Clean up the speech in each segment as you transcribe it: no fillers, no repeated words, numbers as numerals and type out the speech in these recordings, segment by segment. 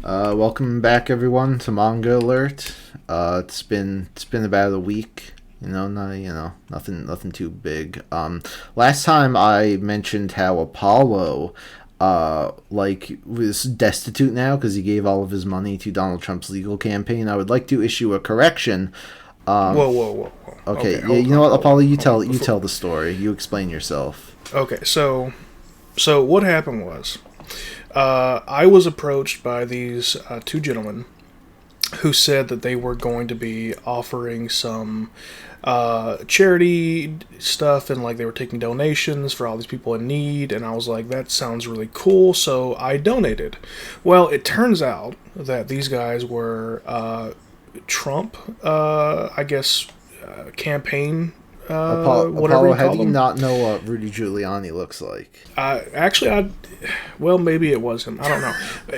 Welcome back, everyone, to Manga Alert. It's been about a week. Nothing too big. Last time I mentioned how Apollo, was destitute now because he gave all of his money to Donald Trump's legal campaign. I would like to issue a correction. Whoa. Okay, yeah, you know what, Apollo, you tell the story. You explain yourself. Okay, so what happened was, I was approached by these two gentlemen who said that they were going to be offering some charity stuff, and like they were taking donations for all these people in need, and I was like, that sounds really cool, so I donated. Well, it turns out that these guys were Trump, I guess, campaign. Apollo, how do you not know what Rudy Giuliani looks like? Maybe it was him. I don't know.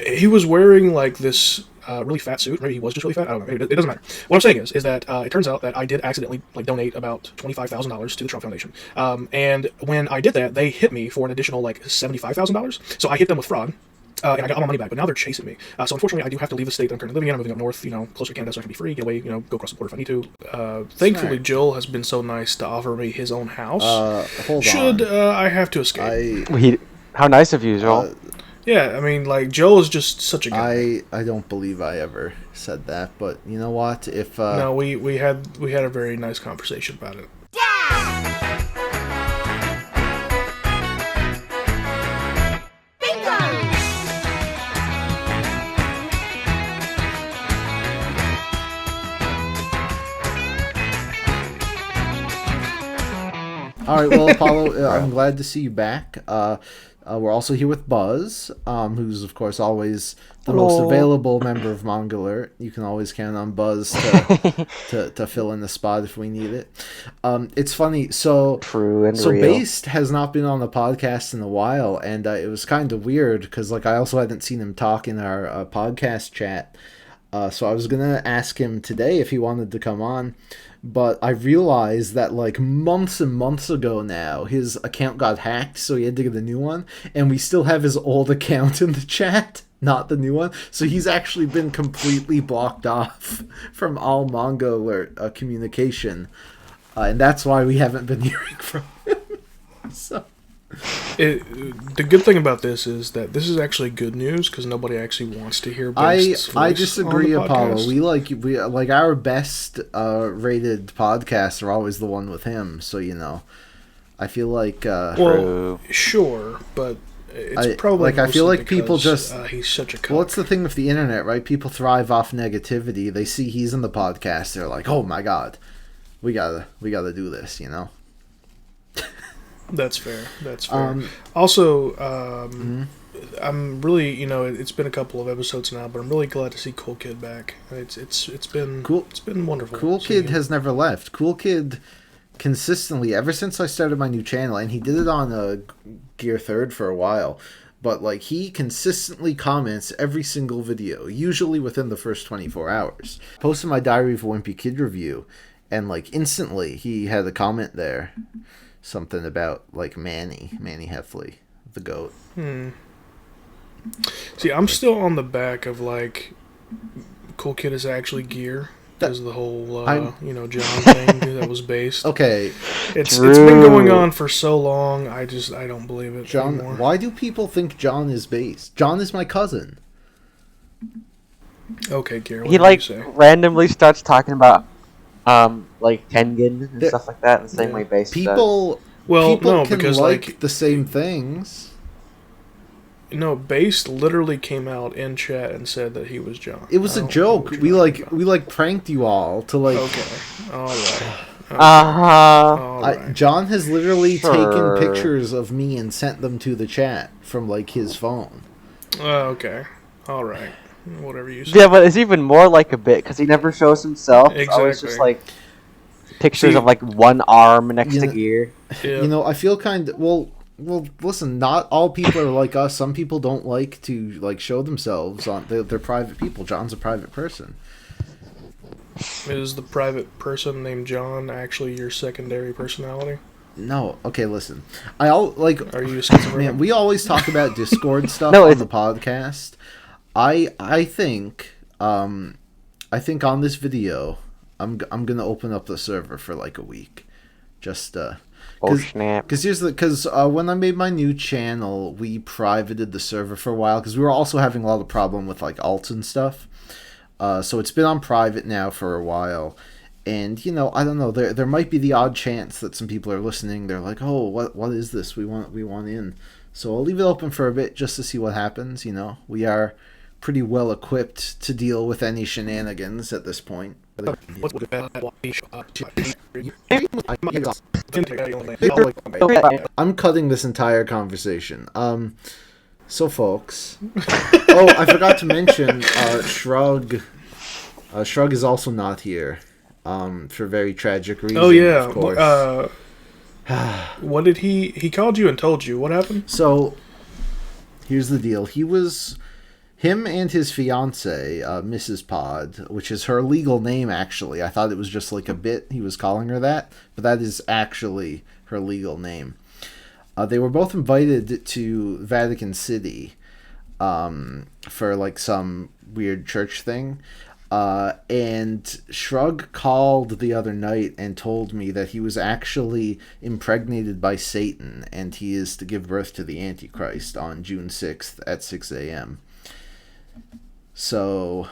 He was wearing like this really fat suit. Maybe he was just really fat. I don't know. Maybe it doesn't matter. What I'm saying is that it turns out that I did accidentally donate about $25,000 to the Trump Foundation. And when I did that, they hit me for an additional $75,000. So I hit them with fraud. And I got all my money back, but now they're chasing me. So unfortunately, I do have to leave the state that I'm currently living in. I'm moving up north, closer to Canada, so I can be free, get away, go across the border if I need to. Thankfully, Joel has been so nice to offer me his own house. Hold Should on. I have to escape? How nice of you, Joel. Yeah, I mean, Joel is just such a guy. I don't believe I ever said that, but you know what? If no, we had a very nice conversation about it. All right, well, Apollo, I'm glad to see you back. We're also here with Buzz, who's, of course, always the most available member of Manga Alert. You can always count on Buzz to fill in the spot if we need it. It's funny. So real. Based has not been on the podcast in a while, and it was kind of weird because I also hadn't seen him talk in our podcast chat. So I was going to ask him today if he wanted to come on. But I realized that months and months ago now, his account got hacked, so he had to get a new one. And we still have his old account in the chat, not the new one. So he's actually been completely blocked off from all Manga Alert communication. And that's why we haven't been hearing from him. So. The good thing about this is that this is actually good news because nobody actually wants to hear Beast's voice. I disagree, on the Apollo. podcast. We like our best rated podcasts are always the one with him. So I feel like sure, but it's probably I feel like people just he's such a cuck. Well, it's the thing with the internet, right? People thrive off negativity. They see he's in the podcast, they're like, oh my god, we gotta do this, That's fair. Also, I'm really, it's been a couple of episodes now, but I'm really glad to see Cool Kid back. It's been cool. It's been wonderful. Cool Kid has never left. Cool Kid consistently, ever since I started my new channel, and he did it on Gear Third for a while, but he consistently comments every single video, usually within the first 24 hours. Posted my Diary of a Wimpy Kid review, and instantly he had a comment there. Something about Manny Heffley, the GOAT. See, I'm still on the back of Cool Kid is actually Gear. Because of the whole John thing that was based. Okay, it's been going on for so long. I don't believe it anymore. Why do people think John is based? John is my cousin. Okay, Gear. He randomly starts talking about Tengen and stuff like that in the same way Base people no, can because the same things. No, Base literally came out in chat and said that he was John. It was a joke. We pranked you all to Okay, all right. John has literally taken pictures of me and sent them to the chat from his phone. Okay, all right. Whatever you say. Yeah, but it's even more like a bit because he never shows himself. Exactly. It's always just pictures of one arm next to Gear. Yeah. I feel kind of well. Listen, not all people are like us. Some people don't like to show themselves on. They're private people. John's a private person. Is the private person named John actually your secondary personality? No. Okay, listen. Are you schizophrenic? Man, we always talk about Discord stuff on the podcast. I think I think on this video I'm gonna open up the server for like a week, just Oh snap! because when I made my new channel, we privated the server for a while because we were also having a lot of problem with like alts and stuff. So it's been on private now for a while, and I don't know. There might be the odd chance that some people are listening. They're like, "Oh, what is this? We want in." So I'll leave it open for a bit just to see what happens. We are pretty well equipped to deal with any shenanigans at this point. I'm cutting this entire conversation. So folks, oh, I forgot to mention, Shrug. Shrug is also not here, for very tragic reasons. Oh yeah. Of course. What did he called you and told you? What happened? So, here's the deal. Him and his fiance, Mrs. Pod, which is her legal name actually. I thought it was just like a bit he was calling her that, but that is actually her legal name. They were both invited to Vatican City, for like some weird church thing. And Shrug called the other night and told me that he was actually impregnated by Satan, and he is to give birth to the Antichrist on June 6th at 6 a.m. So,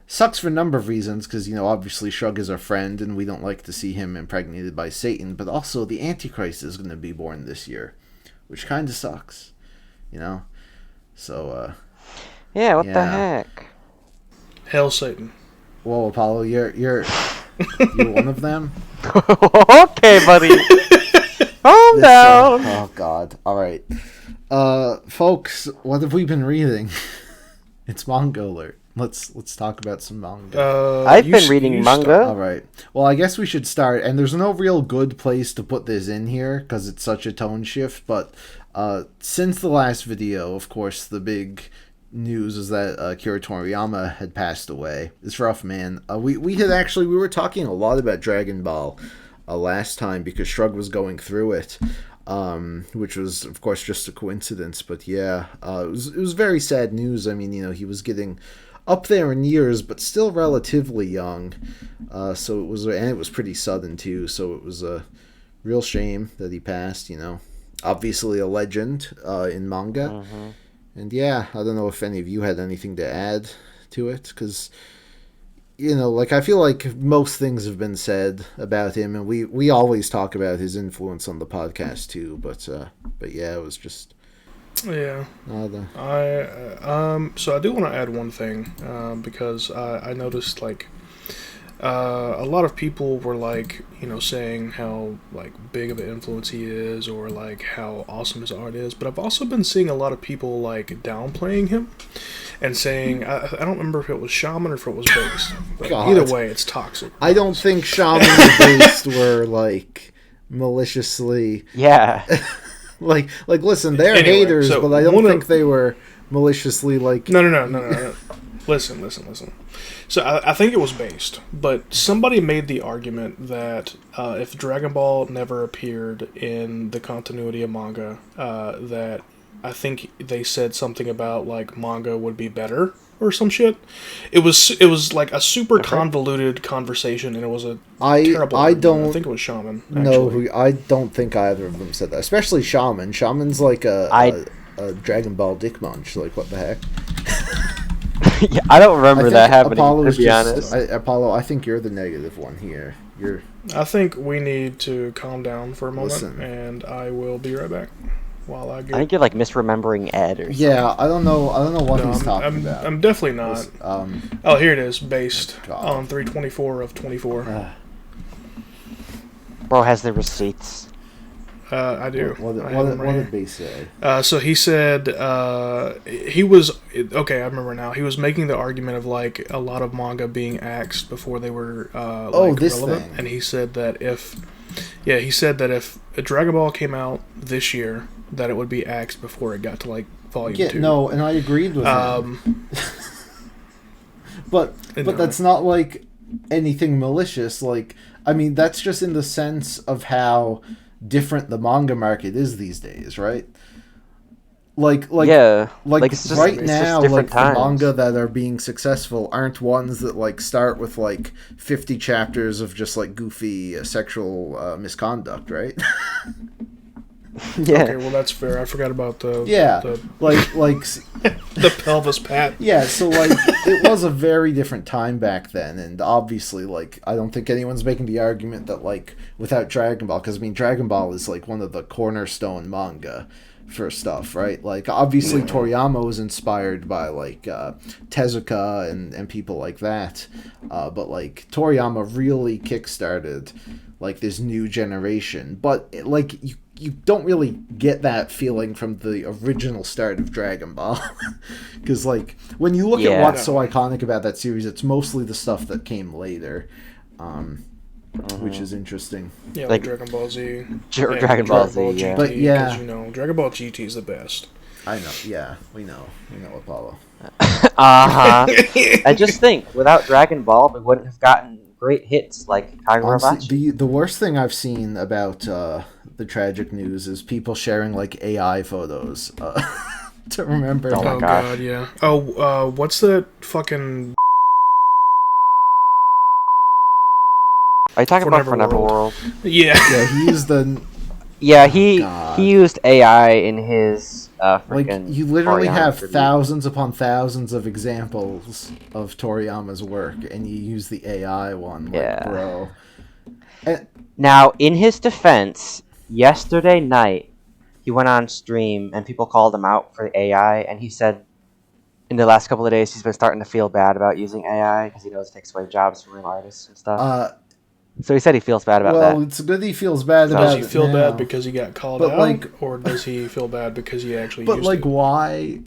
sucks for a number of reasons, because, obviously Shrug is our friend, and we don't like to see him impregnated by Satan, but also the Antichrist is going to be born this year, which kind of sucks, So, Yeah, what the heck? Hail Satan. Whoa, Apollo, you're one of them? Okay, buddy. Calm down. Oh, God. All right. Folks, what have we been reading? It's Manga Alert. Let's talk about some manga. I've been reading manga. All right. Well, I guess we should start. And there's no real good place to put this in here because it's such a tone shift. But since the last video, of course, the big news is that Kira Toriyama had passed away. It's rough, man. We were talking a lot about Dragon Ball last time because Shrug was going through it. Which was, of course, just a coincidence. But yeah, it was very sad news. I mean, he was getting up there in years, but still relatively young. So it was pretty sudden too. So it was a real shame that he passed. Obviously a legend in manga. Mm-hmm. And yeah, I don't know if any of you had anything to add to it, because I feel like most things have been said about him, and we always talk about his influence on the podcast too. But yeah, it was just Yeah. So I do want to add one thing, because I noticed a lot of people were saying how big of an influence he is, or how awesome his art is. But I've also been seeing a lot of people downplaying him and saying, I don't remember if it was Shaman or if it was Based. But either way, it's toxic. I don't think Shaman and Based were maliciously. Yeah. Listen, they're Anyway, haters, so but I don't think they were maliciously No. Listen. So I think it was Based, but somebody made the argument that if Dragon Ball never appeared in the continuity of manga, that I think they said something about manga would be better or some shit. It was like a super convoluted conversation, and it was a terrible argument. I think it was Shaman. Actually. No, I don't think either of them said that. Especially Shaman. Shaman's like a Dragon Ball dick munch. What the heck? Yeah, I don't remember that happening, Apollo's to be honest. Apollo, I think you're the negative one here. I think we need to calm down for a moment, Listen. and I will be right back. While I get... I think you're misremembering Ed or something. Yeah, I don't know what he's talking about. I'm definitely not. Oh, here it is. Based on 3/24 of 24. Bro has the receipts. I do. What did Base say? So he said he was... Okay, I remember now. He was making the argument of a lot of manga being axed before they were this relevant. thing. And he said that if a Dragon Ball came out this year, that it would be axed before it got to volume 2. No, and I agreed with him. but that's not anything malicious. I mean, that's just in the sense of how different the manga market is these days, right? Yeah, like it's just right it's just now, different like the times. manga that are being successful aren't ones that like start with like 50 chapters of just like goofy sexual misconduct, right? Yeah, Okay, well that's fair. I forgot about Yeah, the like the pelvis pat. yeah, so like it was a very different time back then, and obviously like I don't think anyone's making the argument that like without Dragon Ball, because I mean Dragon Ball is like one of the cornerstone manga for stuff, right? Like obviously Yeah. Toriyama was inspired by like Tezuka and people like that, but like Toriyama really kickstarted like this new generation, but like you don't really get that feeling from the original start of Dragon Ball. Because, like, when you look at yeah, what's so No. iconic about that series, it's mostly the stuff that came later, um, which hmm is interesting. Yeah, like like Dragon Ball Z Dragon and Ball Dragon Z. Ball Yeah. But GT, because yeah, you know Dragon Ball GT is the best. I know. Yeah, we know Apollo. Uh-huh. I just think without Dragon Ball, we wouldn't have gotten great hits like Honestly, Kagurabachi. the worst thing I've seen about the tragic news is people sharing like AI photos to remember Oh my Oh him. gosh. god, yeah. Oh, what's that fucking Are you talking for about For Never Neverworld? World? Yeah. Yeah, he used the Yeah, oh he god. used AI in his Like freaking you literally Toriyama have tribute. thousands upon thousands of examples of Toriyama's work, and you use the AI one, like Yeah. bro. And, Now, in his defense, yesterday night he went on stream and people called him out for AI, and he said in the last couple of days he's been starting to feel bad about using AI because he knows it takes away jobs from real artists and stuff. uh, So he said he feels bad about well, that. it's good he feels bad So- Does about he it feel bad now. because he got called But, out, like- or does he feel bad because he actually But used like, it? why?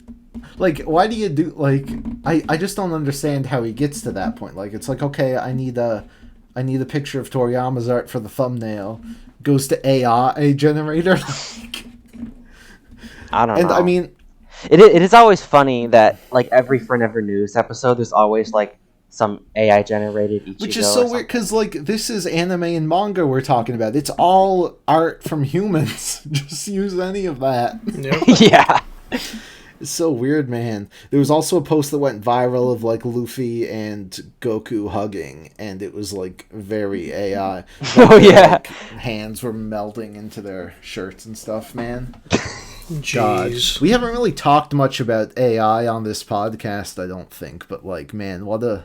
Like, why do you do like? I just don't understand how he gets to that point. Like, it's like, okay, I need a picture of Toriyama's art for the thumbnail. Goes to AI generator. I don't And know. I mean, It is always funny that like every Forever News episode, there's always like some AI generated Ichigo. which is so weird because like this is anime and manga we're talking about. It's all art from humans. Just use any of that. Yep. Yeah. It's so weird, man. There was also a post that went viral of like Luffy and Goku hugging, and it was like very AI. Like, Oh, their, yeah. like, hands were melting into their shirts and stuff, man. God, Jeez. we haven't really talked much about AI on this podcast, I don't think. But like, man, what a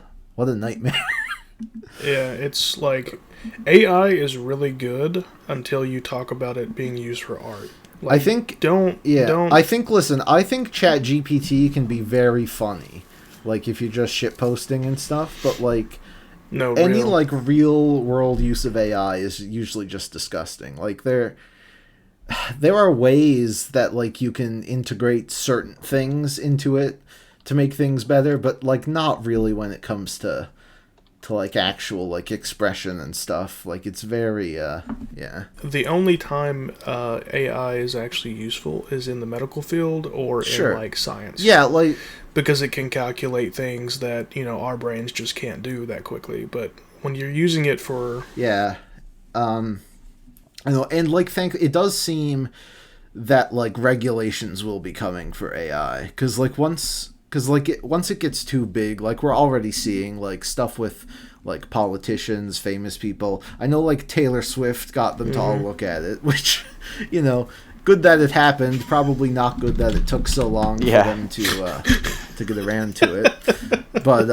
nightmare. Yeah, it's like AI is really good until you talk about it being used for art. Like, I think don't Yeah, I think. Listen, I think Chat GPT can be very funny, like if you're just shit posting and stuff. But like no any real. like real world use of AI is usually just disgusting. Like there are ways that like you can integrate certain things into it to make things better, but like not really when it comes to like actual like expression and stuff. Like it's very yeah. The only time AI is actually useful is in the medical field or Sure. in like science. Yeah, like Because it can calculate things that, you know, our brains just can't do that quickly. But when you're using it for yeah. I know, and like it does seem that like regulations will be coming for AI cuz like once it gets too big, like we're already seeing like stuff with like politicians, famous people. I know like Taylor Swift got them to all look at it, which you know, good that it happened, probably not good that it took so long Yeah. for them to get around to it. But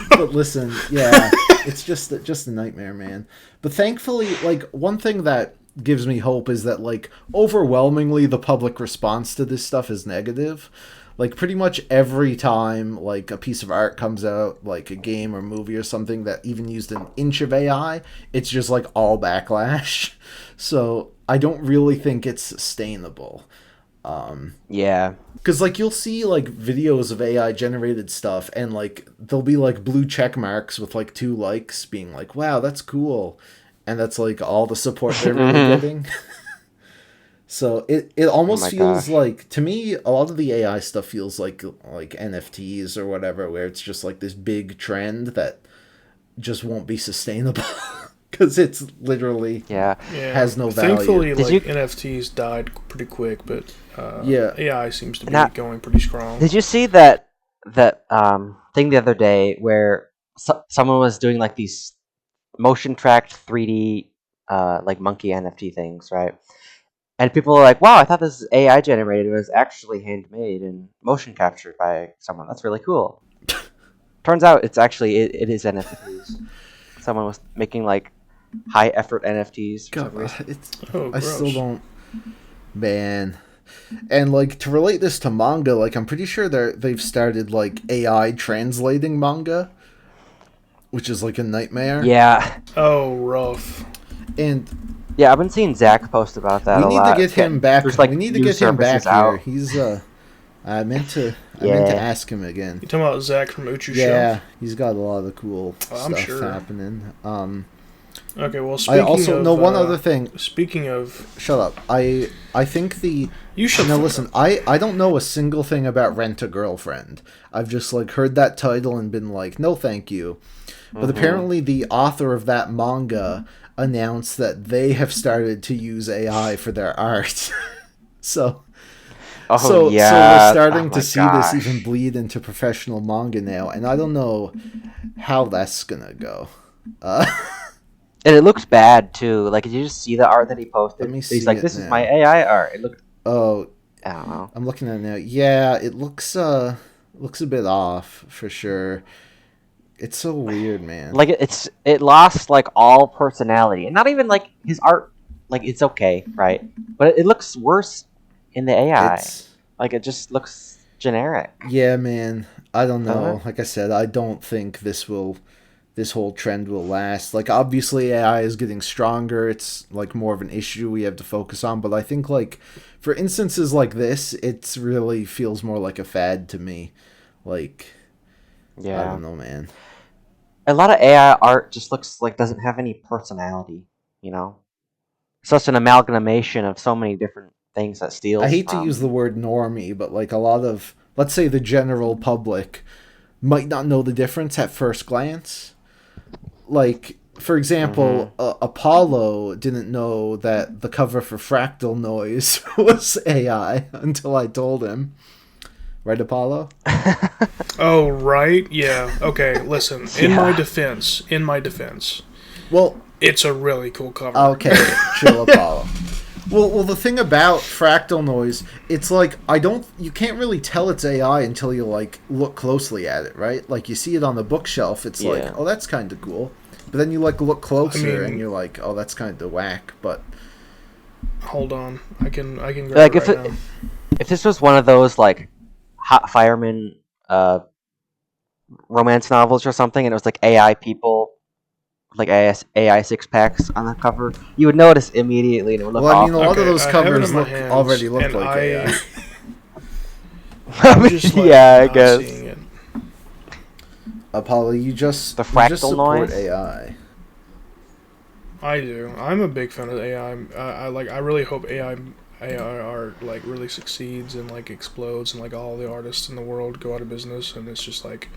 but listen, yeah, it's just a nightmare, man. But thankfully, like one thing that gives me hope is that like overwhelmingly the public response to this stuff is negative. Like pretty much every time like a piece of art comes out, like a game or movie or something that even used an inch of AI, it's just like all backlash. So I don't really think it's sustainable. Yeah. Because like you'll see like videos of AI generated stuff, and like there'll be like blue check marks with like 2 likes, being like, "Wow, that's cool," and that's like all the support they're really getting. So it almost my feels gosh. like, to me, a lot of the AI stuff feels like NFTs or whatever, where it's just like this big trend that just won't be sustainable. because it's literally Yeah. Yeah. has no value. Thankfully, Did like you- NFTs died pretty quick, but Yeah. AI seems to be Not- going pretty strong. Did you see that thing the other day where someone was doing like these motion tracked 3D like monkey NFT things, right? And people were like, "Wow, I thought this was AI generated. It was actually handmade and motion captured by someone. That's really cool." Turns out it's actually it is NFTs. Someone was making like high effort NFTs for some God, reason. it's Oh, I still gross. don't, man. And like to relate this to manga, like I'm pretty sure they've started like AI translating manga, which is like a nightmare. Yeah, Oh, rough. And yeah. I've been seeing Zach post about that we a need lot. to get him back. There's like we need to new get him back services out. here. He's I meant to Yeah. ask him again. You talking about Zach from Uchu Yeah, he's got a lot of cool I'm stuff sure. happening. Okay, well, I speaking also of, know one other thing. Speaking of, Shut up. I think the you should now listen. I don't know a single thing about Rent a Girlfriend. I've just like heard that title and been like, no, thank you. But apparently, the author of that manga announced that they have started to use AI for their art. so Oh so yeah. we're starting Oh to my see gosh. this even bleed into professional manga now, and I don't know how that's gonna go. And it looks bad too. Like, did you just see the art that he posted? Let me He's see like, it "This is now. my AI art." It looked. Oh, I don't know. I'm looking at it now. Yeah, it looks a bit off for sure. It's so weird, man. Like it lost like all personality, and not even like his art. Like it's okay, right? But it looks worse in the AI. It's Like it just looks generic. yeah, man. I don't Doesn't know. it? Like I said, I don't think this whole trend will last. Like obviously AI is getting stronger. It's like more of an issue we have to focus on, but I think like for instances like this, it's really feels more like a fad to me. Like I Yeah. don't know, man. A lot of AI art just looks like doesn't have any personality. You know, such an amalgamation of so many different things that I steals hate to from. use the word normie, but like a lot of let's say the general public might not know the difference at first glance. Like for example, Apollo didn't know that the cover for Fractal Noise was AI until I told him. Right, Apollo? oh right, yeah. Okay, listen. In Yeah. my defense, Well, it's a really cool cover. okay, chill, Apollo. Well, the thing about Fractal Noise, it's like you can't really tell it's AI until you like look closely at it, right? Like you see it on the bookshelf, it's Yeah. like, oh, that's kind of cool. But then you like look closer I mean- and you're like, oh, that's kind of whack. But Hold on, I can grab Like it if right it, now. if this was one of those like hot fireman romance novels or something, and it was like AI people, like AI six packs on the cover, you would notice immediately, and it would look well, I mean, a awful. lot of Okay, those I have it covers in my hands, already look and like AI. I'm just like yeah, I not guess. seeing it. Apollo, you just The you just fractal support noise? AI. I do. I'm a big fan of AI. I really hope AI art like really succeeds and like explodes and like all the artists in the world go out of business and it's just like,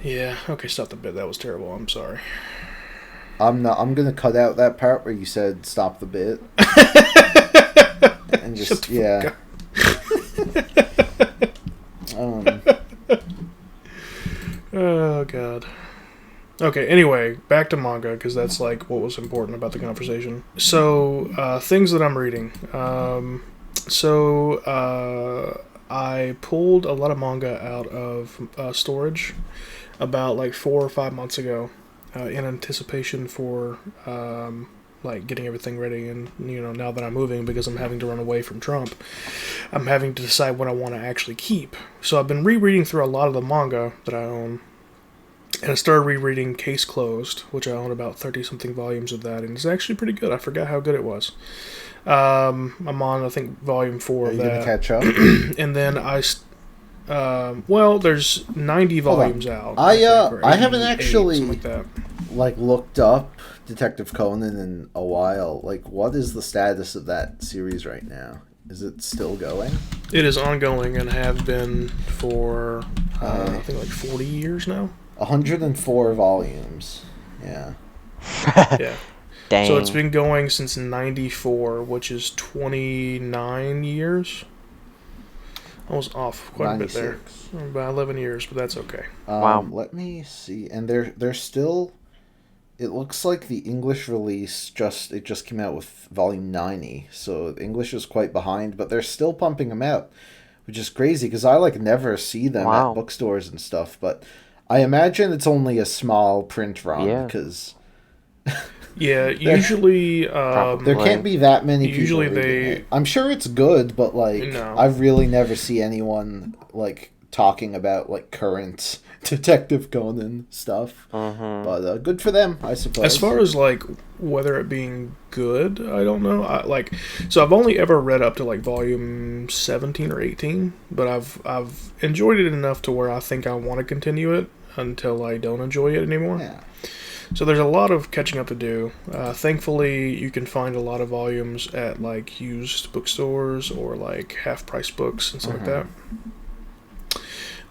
yeah. Okay, stop the bit. That was terrible. I'm sorry. I'm gonna cut out that part where you said stop the bit. And just yeah. Oh god. Okay, anyway, back to manga, because that's like what was important about the conversation. So, things that I'm reading. I pulled a lot of manga out of storage about like 4 or 5 months ago in anticipation for like getting everything ready. And, you know, now that I'm moving, because I'm having to run away from Trump, I'm having to decide what I want to actually keep. So I've been rereading through a lot of the manga that I own. And I started rereading Case Closed, which I own about 30-something volumes of that, and it's actually pretty good. I forgot how good it was. I'm on, I think, volume 4 Are of you gonna that. catch up? And then there's 90 volumes out. I think, or I haven't 88, actually something like that. like looked up Detective Conan in a while. Like, what is the status of that series right now? Is it still going? It is ongoing and have been for, I think, like 40 years now. 104 volumes. Yeah. Yeah. Dang. So it's been going since '94, which is 29 years. I was off quite a bit there. 96. About 11 years, but that's okay. Wow. Let me see. And they're still. It looks like the English release just came out with volume 90, so the English is quite behind, but they're still pumping them out, which is crazy because I like never see them Wow. at bookstores and stuff. But I imagine it's only a small print run Yeah. because Yeah, usually. there can't be that many people Usually reading they- it. I'm sure it's good, but like No. I really never see anyone like talking about like current Detective Conan stuff. Mm-hmm. But good for them, I suppose. As far as like whether it being good, I don't know. So I've only ever read up to like volume 17 or 18, but I've enjoyed it enough to where I think I want to continue it until I don't enjoy it anymore. Yeah. So there's a lot of catching up to do. Thankfully, you can find a lot of volumes at like used bookstores or like half price books and stuff like that.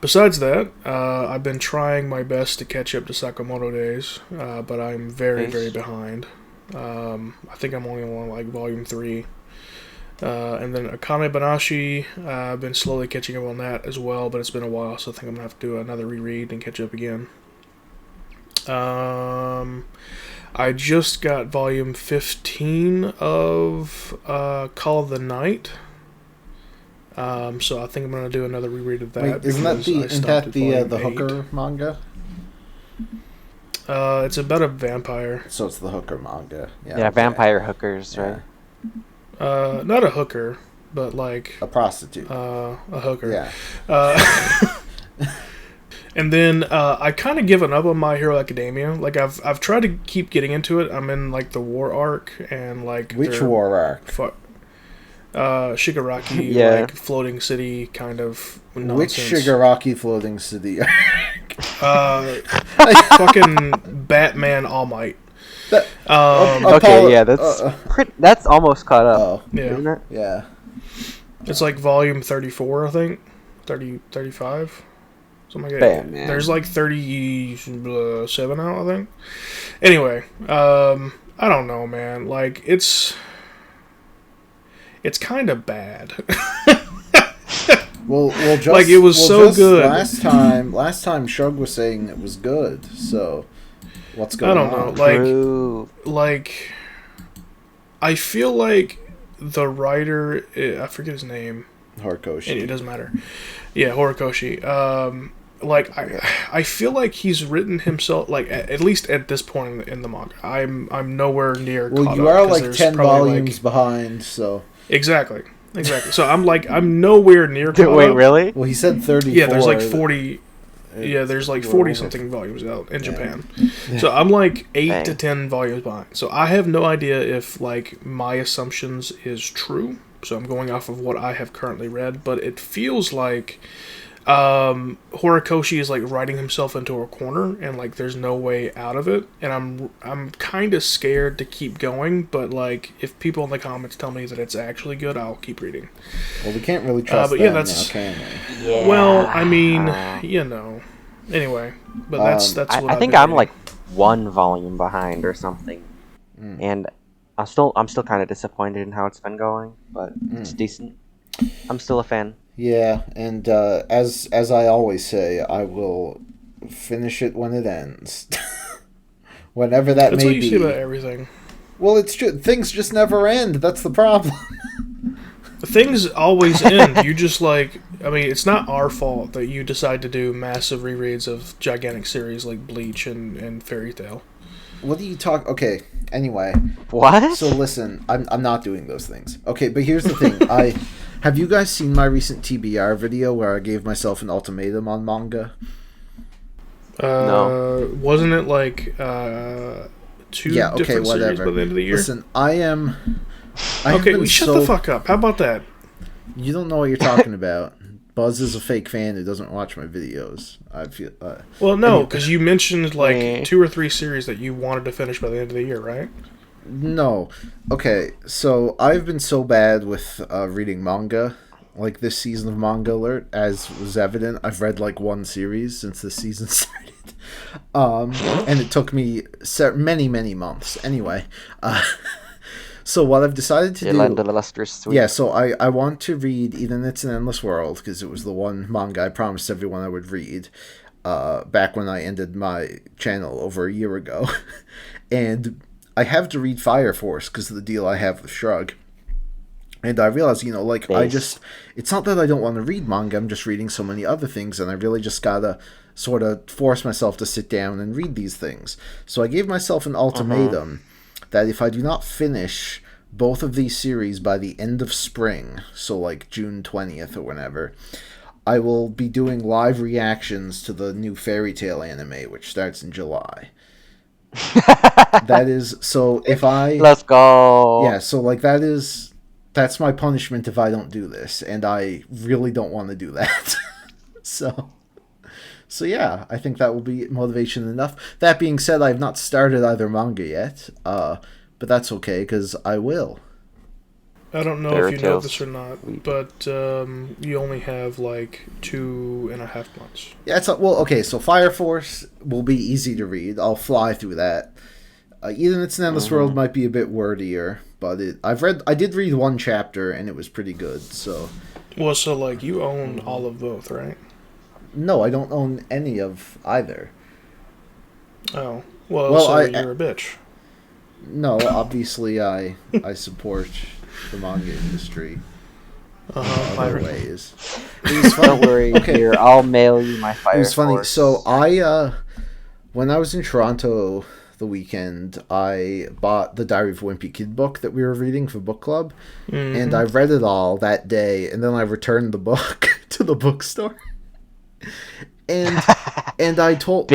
Besides that, I've been trying my best to catch up to Sakamoto Days, but I'm very, Nice. very behind. I think I'm only on like volume 3. And then Akane Banashi, I've been slowly catching up on that as well, but it's been a while, so I think I'm going to have to do another reread and catch up again. I just got volume 15 of Call of the Night. So I think I'm gonna do another reread of that. Wait, isn't that the volume 8. Hooker manga? It's about a vampire. So it's the Hooker manga. Yeah, Yeah, okay. vampire hookers, Yeah. right? Not a hooker, but like A prostitute. a hooker. Yeah. And then I kind of given up on My Hero Academia. Like I've tried to keep getting into it. I'm in like the war arc and like Which war arc? Shigaraki, Yeah. like floating city kind of Which nonsense. Shigaraki floating city? Fucking Batman All Might. That- Okay, yeah, that's almost caught up, Oh, Yeah. isn't it? yeah. It's like volume 34, I think. 35? Something like that. Batman. There's like 37 out, I think. Anyway, I don't know, man. Like, it's kind of bad. Well, just Like, it was so just good. Last time Shug was saying it was good. So, what's going I on? don't know. Like, True. like, I feel like the writer, I forget his name. Horikoshi. It doesn't matter. Yeah, Horikoshi. Like I feel like he's written himself like at least at this point in the manga. I'm nowhere near. Well, caught you up, are 'cause like there's 10 probably, volumes behind. So, Exactly. So I'm nowhere near. Caught Wait, up. really? well, he said 34. Yeah, there's like 40. Yeah, there's like 40 over. something volumes out in Yeah. Japan. So I'm like 8 Dang. to 10 volumes behind. So I have no idea if like my assumptions is true. So I'm going off of what I have currently read, but it feels like Horikoshi is like writing himself into a corner and like there's no way out of it, and I'm kind of scared to keep going, but like if people in the comments tell me that it's actually good, I'll keep reading. Well, we can't really trust but that yeah, that's- now, can we? Yeah. Well, I mean, you know. Anyway, but that's what I I've think been I'm reading. like one volume behind or something, and I'm still kind of disappointed in how it's been going, but it's decent. I'm still a fan. Yeah, and as I always say, I will finish it when it ends. Whenever that That's may what you be. see about everything. Well, it's things just never end. That's the problem. Things always end. You just like, I mean, it's not our fault that you decide to do massive rereads of gigantic series like Bleach and Fairy Tail. What do you talk? Okay. Anyway, What? so listen, I'm not doing those things. Okay, but here's the thing. Have you guys seen my recent TBR video where I gave myself an ultimatum on manga? No. Wasn't it like 2 Yeah. Okay. different series Whatever. by the end of the year? Listen, I have Okay, been shut so- the fuck up. How about that? You don't know what you're talking about. Buzz is a fake fan who doesn't watch my videos. I feel. Well, no, because you mentioned like Eh. 2 or 3 series that you wanted to finish by the end of the year, right? No. Okay, so I've been so bad with reading manga. Like this season of Manga Alert, as was evident, I've read like one series since the season started. And it took me many, many months. Anyway, so what I've decided to It do, lent a lustrous sweep. yeah, so I want to read Eden It's an Endless World because it was the one manga I promised everyone I would read back when I ended my channel over a year ago. And I have to read Fire Force because of the deal I have with Shrug. And I realized, it's not that I don't want to read manga, I'm just reading so many other things, and I really just gotta sort of force myself to sit down and read these things. So I gave myself an ultimatum that if I do not finish both of these series by the end of spring, so like June 20th or whenever, I will be doing live reactions to the new Fairy Tail anime, which starts in July. That is, so if I... Let's go. Yeah, so like that's my punishment if I don't do this, and I really don't want to do that. So yeah, I think that will be motivation enough. That being said, I've not started either manga yet, but that's okay because I will. I don't know Fairy if you know Tail's this or not, sweet. but you only have like 2.5 months. Yeah, okay. So Fire Force will be easy to read. I'll fly through that. Eden It's an Endless World might be a bit wordier, but I did read one chapter and it was pretty good. So Well, so like you own all of both, right? no, I don't own any of either. Oh, well, Well, so you're a bitch. No, obviously I support the manga industry in other ways. It was funny. Don't worry, here, I'll mail you my Fire It was funny. Force. So when I was in Toronto the weekend, I bought the Diary of a Wimpy Kid book that we were reading for book club, and I read it all that day, and then I returned the book to the bookstore. And I told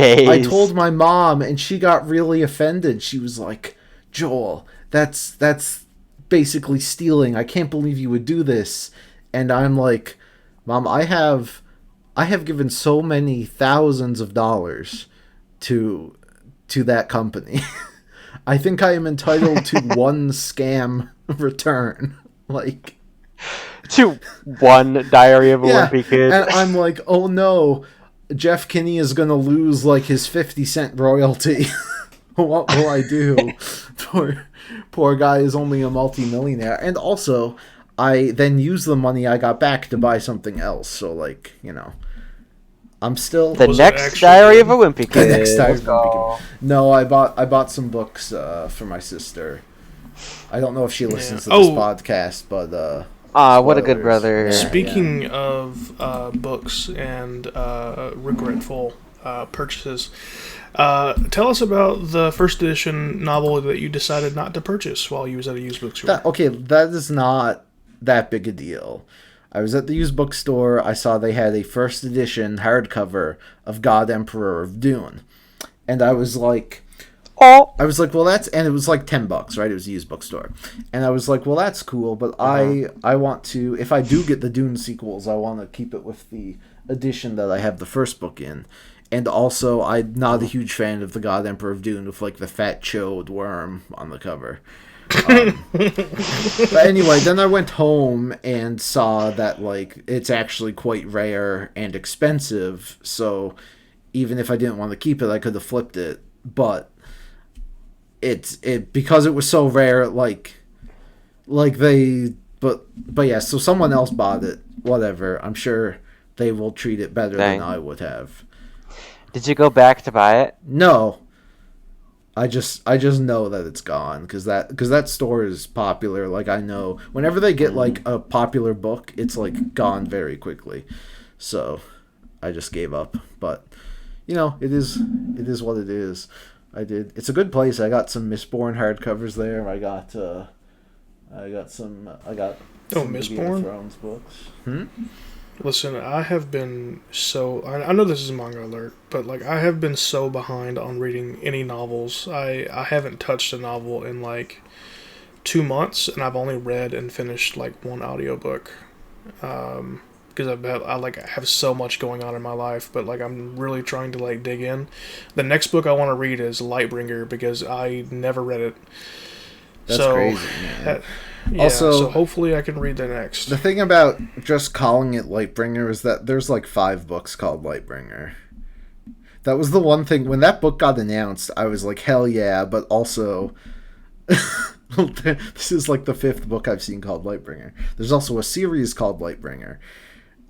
my mom, and she got really offended. She was like, "Joel, that's basically stealing. I can't believe you would do this." And I'm like, "Mom, I have given so many thousands of dollars to that company. I think I am entitled to one scam return." Like, to one Diary of a Wimpy Kid. And I'm like, "Oh no, Jeff Kinney is gonna lose like his 50-cent royalty." What will I do? Poor guy is only a multi-millionaire. And also, I then use the money I got back to buy something else. So, like, I'm still... The next Diary of a Wimpy Kid. The next Diary of a Let's Wimpy go. Kid. No, I bought some books for my sister. I don't know if she listens to this podcast, but... what a good brother. Speaking of books and regretful purchases, tell us about the first edition novel that you decided not to purchase while you was at a used bookstore. That is not that big a deal. I was at the used bookstore. I saw they had a first edition hardcover of God Emperor of Dune, and I was like, well, that's, and it was like $10, right? It was a used bookstore, and I was like, well, that's cool, but I want to, if I do get the Dune sequels, I want to keep it with the edition that I have the first book in. And also, I'm not a huge fan of the God Emperor of Dune with like the fat chode worm on the cover. But anyway, then I went home and saw that like it's actually quite rare and expensive. So even if I didn't want to keep it, I could have flipped it. But because it was so rare, but yeah. So someone else bought it. Whatever. I'm sure they will treat it better than I would have. Did you go back to buy it? No. I just know that it's gone because that store is popular. Like, I know whenever they get like a popular book, it's like gone very quickly. So I just gave up. But it is what it is. It's a good place. I got some Mistborn hardcovers there. I got some Game of Thrones books. Listen, I have been so... I know this is Manga Alert, but like I have been so behind on reading any novels. I haven't touched a novel in like 2 months, and I've only read and finished like one audiobook. Because I have so much going on in my life, but like I'm really trying to like dig in. The next book I want to read is Lightbringer because I never read it. That's crazy, man. Also, so hopefully I can read that next. The thing about just calling it Lightbringer is that there's like 5 books called Lightbringer. That was the one thing when that book got announced. I was like, hell yeah! But also, this is like the fifth book I've seen called Lightbringer. There's also a series called Lightbringer.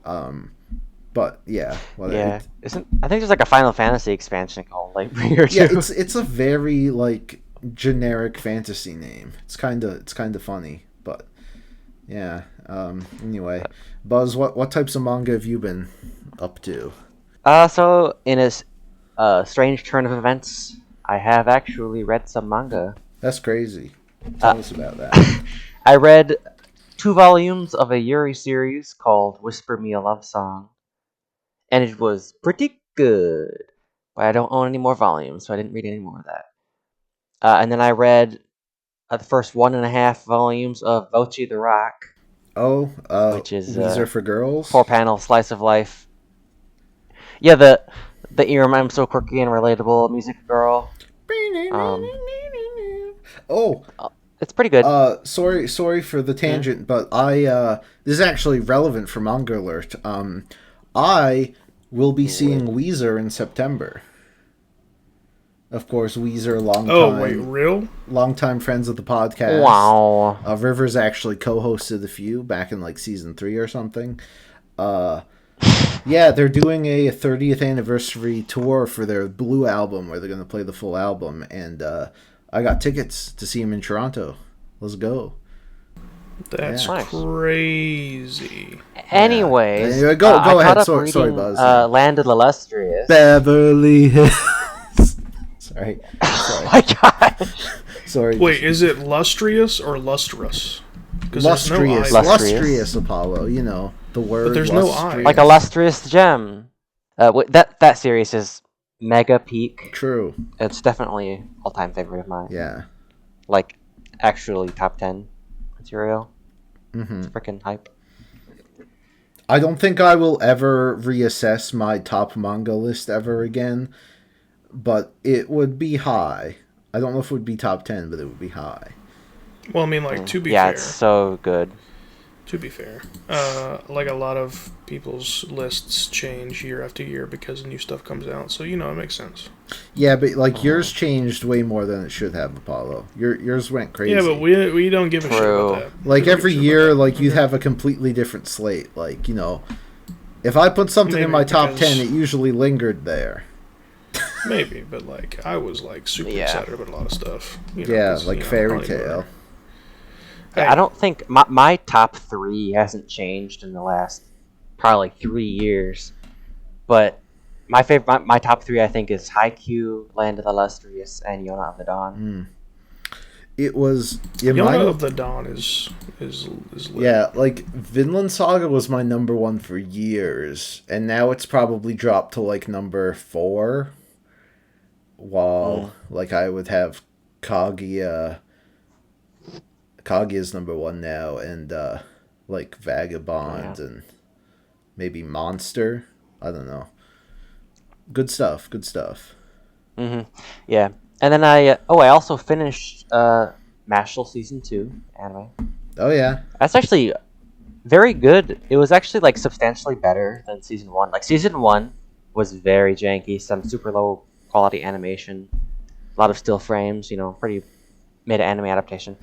But yeah, Yeah, isn't I think there's like a Final Fantasy expansion called Lightbringer too. yeah, it's a very like generic fantasy name. It's kind of funny, but yeah. Anyway, Buzz, what types of manga have you been up to? So in a strange turn of events, I have actually read some manga. That's crazy. Uh, Tell us about that. I read 2 volumes of a Yuri series called Whisper Me a Love Song, and it was pretty good. But I don't own any more volumes, so I didn't read any more of that. And then I read the first 1.5 volumes of Vochi the Rock, Oh, which is Weezer for Girls. 4-panel slice of life. Yeah, the Irma, I'm so quirky and relatable music girl. Um, Oh, it's pretty good. sorry for the tangent, but this is actually relevant for Manga Alert. I will be seeing Weezer in September. Of course, Weezer, Oh wait, real? longtime friends of the podcast. Wow. Rivers actually co-hosted a few back in like season 3 or something. Yeah, they're doing a 30th anniversary tour for their Blue album, where they're going to play the full album, and I got tickets to see them in Toronto. Let's go. That's Nice. crazy. Anyways, Anyway, go I ahead. caught up Sorry, reading, Buzz. Land of the Illustrious. Beverly Hills. Sorry. Oh my gosh. Sorry. Wait, is it lustrous or lustrous? 'Cause there's no Lustrious. I. Lustrious. Apollo. You know, the word. But there's no lustrious. I. Like a lustrous gem. That series is mega peak. True. It's definitely all-time favorite of mine. Yeah. Like, actually top 10 material. Mm-hmm. It's freaking hype. I don't think I will ever reassess my top manga list ever again, but it would be high. I don't know if it would be top 10, but it would be high. Well, I mean, like, to be Yeah, fair. it's so good. To be fair. Like, a lot of people's lists change year after year because new stuff comes out. So, it makes sense. Yeah, but like yours changed way more than it should have, Apollo. Yours went crazy. Yeah, but we don't give a shit True. about that. like We don't every give a shit year, about that. like you'd have a completely different slate. Like if I put something in Maybe my top because- 10, it usually lingered there. Maybe, but, like, I was, like, super Yeah. excited about a lot of stuff. Yeah, 'cause, like Fairy Honeymoon. Tale. Yeah, I don't think my top 3 hasn't changed in the last probably 3 years. But my favorite, my top 3, I think, is Haikyuu, Land of the Illustrious, and Yona of the Dawn. It was in Yona my of the Dawn is lit. yeah, like Vinland Saga was my number 1 for years, and now it's probably dropped to like number 4. While like I would have Kaguya. Kaguya's number 1 now, and like Vagabond and maybe Monster. I don't know. Good stuff. Good stuff. Yeah, and then I also finished Mashal season 2 anime. Oh yeah. That's actually very good. It was actually like substantially better than season 1. Like season 1 was very janky, some super low quality animation, a lot of still frames. Pretty made an anime adaptation.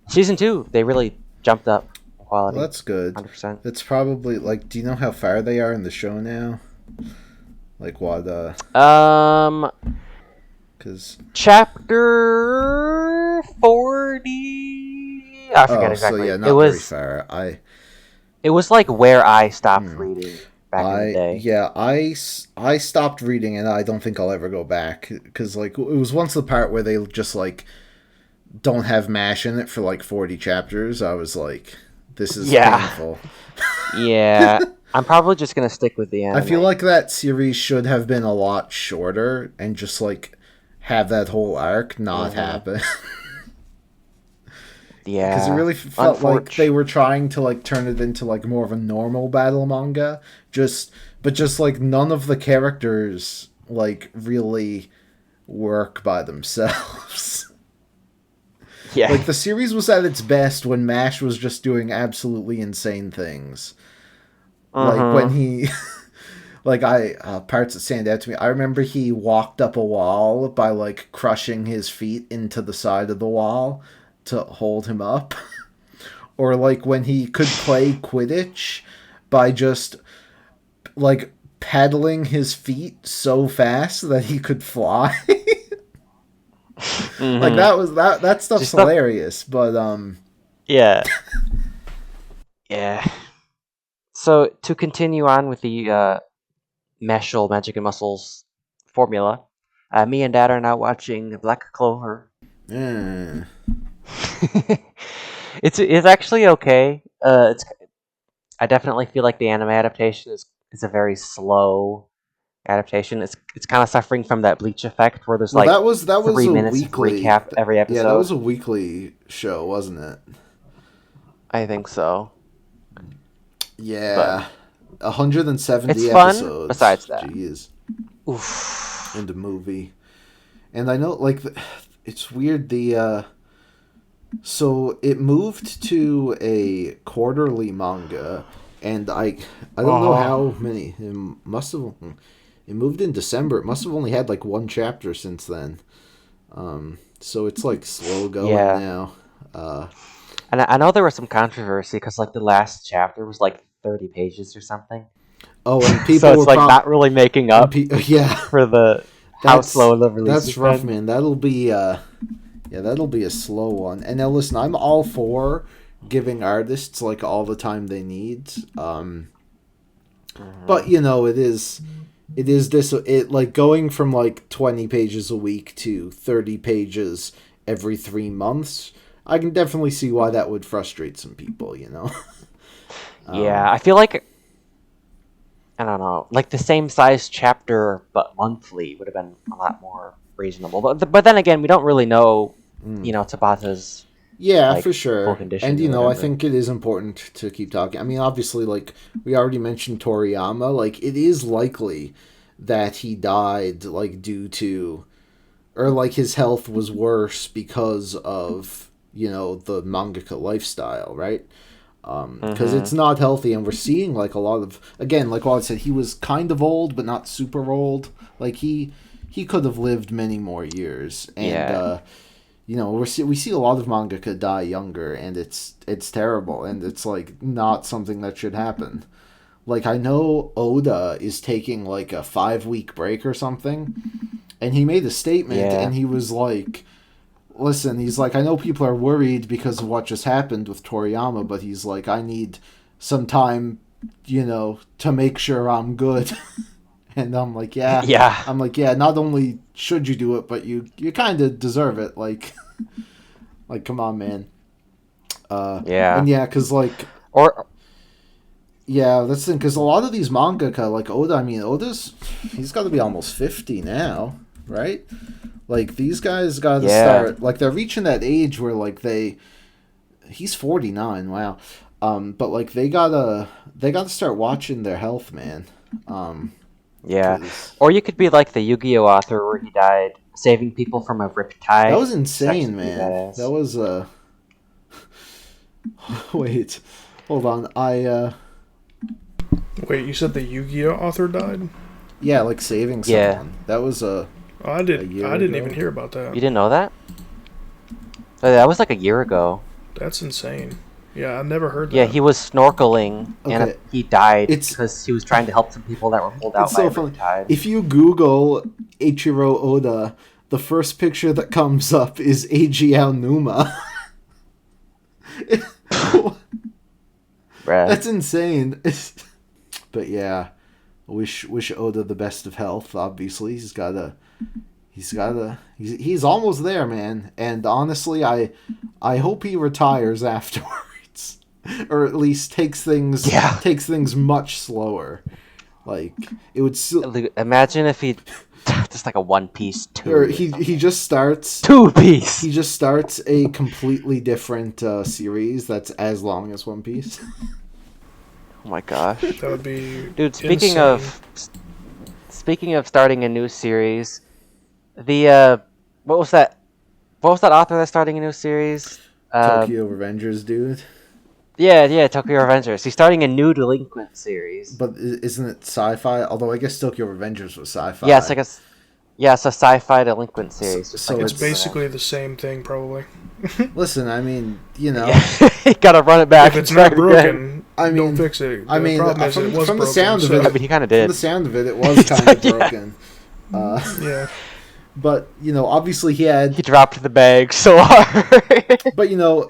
Season 2, they really jumped up in quality. Well, that's good. 100%. It's probably like. Do you know how far they are in the show now? Like what? Because Chapter 40. I forget exactly. So yeah, not it was very far. It was like where I stopped reading back in the day. Yeah, I stopped reading, and I don't think I'll ever go back because like it was once the part where they just like don't have MASH in it for like 40 chapters. I was like, this is painful. Yeah, I'm probably just gonna stick with the anime. I feel like that series should have been a lot shorter and just like have that whole arc not happen. Yeah, Because it really felt like they were trying to like turn it into like more of a normal battle manga, but like none of the characters like really work by themselves. Yeah, Like the series was at its best when MASH was just doing absolutely insane things. Like when he like parts that stand out to me. I remember he walked up a wall by like crushing his feet into the side of the wall to hold him up, or like when he could play Quidditch by just like pedaling his feet so fast that he could fly. Like Mm-hmm. that stuff's Just stuff. hilarious, but Yeah. Yeah. So to continue on with the Meshul Magic and Muscles formula, me and Dad are now watching Black Clover. eh. It's actually okay. It's I definitely feel like the anime adaptation is a very slow adaptation. It's kind of suffering from that Bleach effect where there's Well, like that was 3 minutes of recap every yeah, that was episode. a weekly show, wasn't it? I think so, but Yeah, it's 170 fun. episodes. Besides that, Jeez, oof. in the movie, and I know like it's weird. The so it moved to a quarterly manga, and I don't know Oh how many. It must have. It moved in December. It must have only had like one chapter since then. So it's like slow going yeah, now. Uh, and I know there was some controversy because like the last chapter was like 30 pages or something, oh, and so people it's were like not really making up yeah, for the how slow the release that's has rough, been. man. That'll be yeah, that'll be a slow one. And now listen, I'm all for giving artists like all the time they need. But Hmm. you know, it is this it like going from like 20 pages a week to 30 pages every 3 months. I can definitely see why that would frustrate some people, you know. Yeah, I feel like I don't know, like the same size chapter but monthly would have been a lot more reasonable. But then again, we don't really know, Tabata's Yeah, like for full sure. And condition or you know, I whatever. think it is important to keep talking. I mean, obviously like we already mentioned Toriyama, like it is likely that he died like due to or like his health was worse because of, you know, the mangaka lifestyle, right? Because Mm-hmm. it's not healthy, and we're seeing like a lot of again, like what I said, he was kind of old, but not super old. Like he could have lived many more years, and Yeah. you know we see a lot of mangaka die younger, and it's terrible, and it's like not something that should happen. Like I know Oda is taking like a 5 week break or something, and he made a statement, Yeah. and he was like, listen, he's like, I know people are worried because of what just happened with Toriyama, but he's like, I need some time, you know, to make sure I'm good. And Yeah. I'm like, yeah, not only should you do it, but you kind of deserve it. Like, like, come on, man. And Yeah. yeah, cause like, Or yeah, that's the thing, cause a lot of these mangaka, like Oda, I mean, he's got to be almost 50 now, right? Like these guys got to yeah. start, like they're reaching that age where like he's 49, wow. But like they gotta start watching their health, man. Um, Yeah. cause Or you could be like the Yu-Gi-Oh author where he died saving people from a that riptide, was which is actually insane, pretty man. That badass. was wait, hold on. Wait, you said the Yu-Gi-Oh author died? Yeah, like saving Yeah. someone. That was Oh, a year I didn't even ago. hear about that. You didn't know that? That was like a year ago. That's insane. Yeah, I never heard Yeah, that. he was snorkeling and Okay, he died it's because he was trying to help some people that were pulled it's out by so a funny. riptide. If you Google Ichiro Oda, the first picture that comes up is Eiji Aonuma. Bruh. That's insane. But yeah, wish Oda the best of health. Obviously, he's almost there, man. And honestly, I hope he retires afterwards, or at least Yeah. takes things much slower. Like it would still, Imagine if he just like a One Piece or 2 or he something. just starts Two Piece! a completely different series that's as long as One Piece. Oh my gosh. That would be Dude, insane. speaking of starting a new series, the what was that author that's starting a new series? Tokyo Revengers, dude. Yeah, Tokyo Revengers. He's starting a new Delinquent series. But isn't it sci-fi? Although I guess Tokyo Revengers was sci-fi. Yeah, it's like it's a sci-fi Delinquent series. Just So like It's it's basically the same thing, probably. listen. I mean, you know, you gotta run it back. If it's and start not again. broken, I mean- don't fix it. I mean, problem is from- it was from the broken, sound of so- it- I mean, he kind of from did. the sound of it, it was kind of Yeah. broken. Yeah. But you know, obviously he had. He dropped the bag so hard. But you know,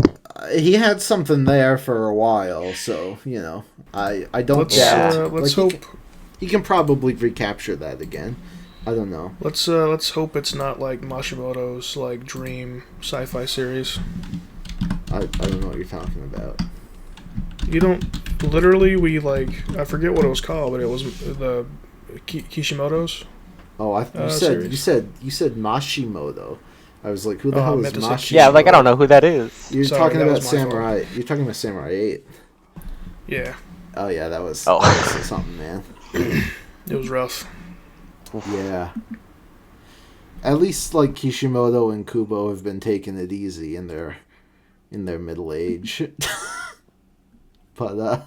he had something there for a while. So you know, I don't doubt. Let's Like, hope. he can probably recapture that again. I don't know. Let's hope it's not like Mashimoto's like dream sci-fi series. I don't know what you're talking about. You don't literally I forget what it was called, but it was the Kishimoto's. Oh, you series. said Mashimoto. I was like, who the Oh, I hell is meant to say Mashimoto? Yeah, like I don't know who that is. You're Sorry, talking that about was my fault. Samurai. You're talking about Samurai 8. Yeah, Oh yeah, that was something, man. it was rough. Yeah. At least like Kishimoto and Kubo have been taking it easy in their middle age. But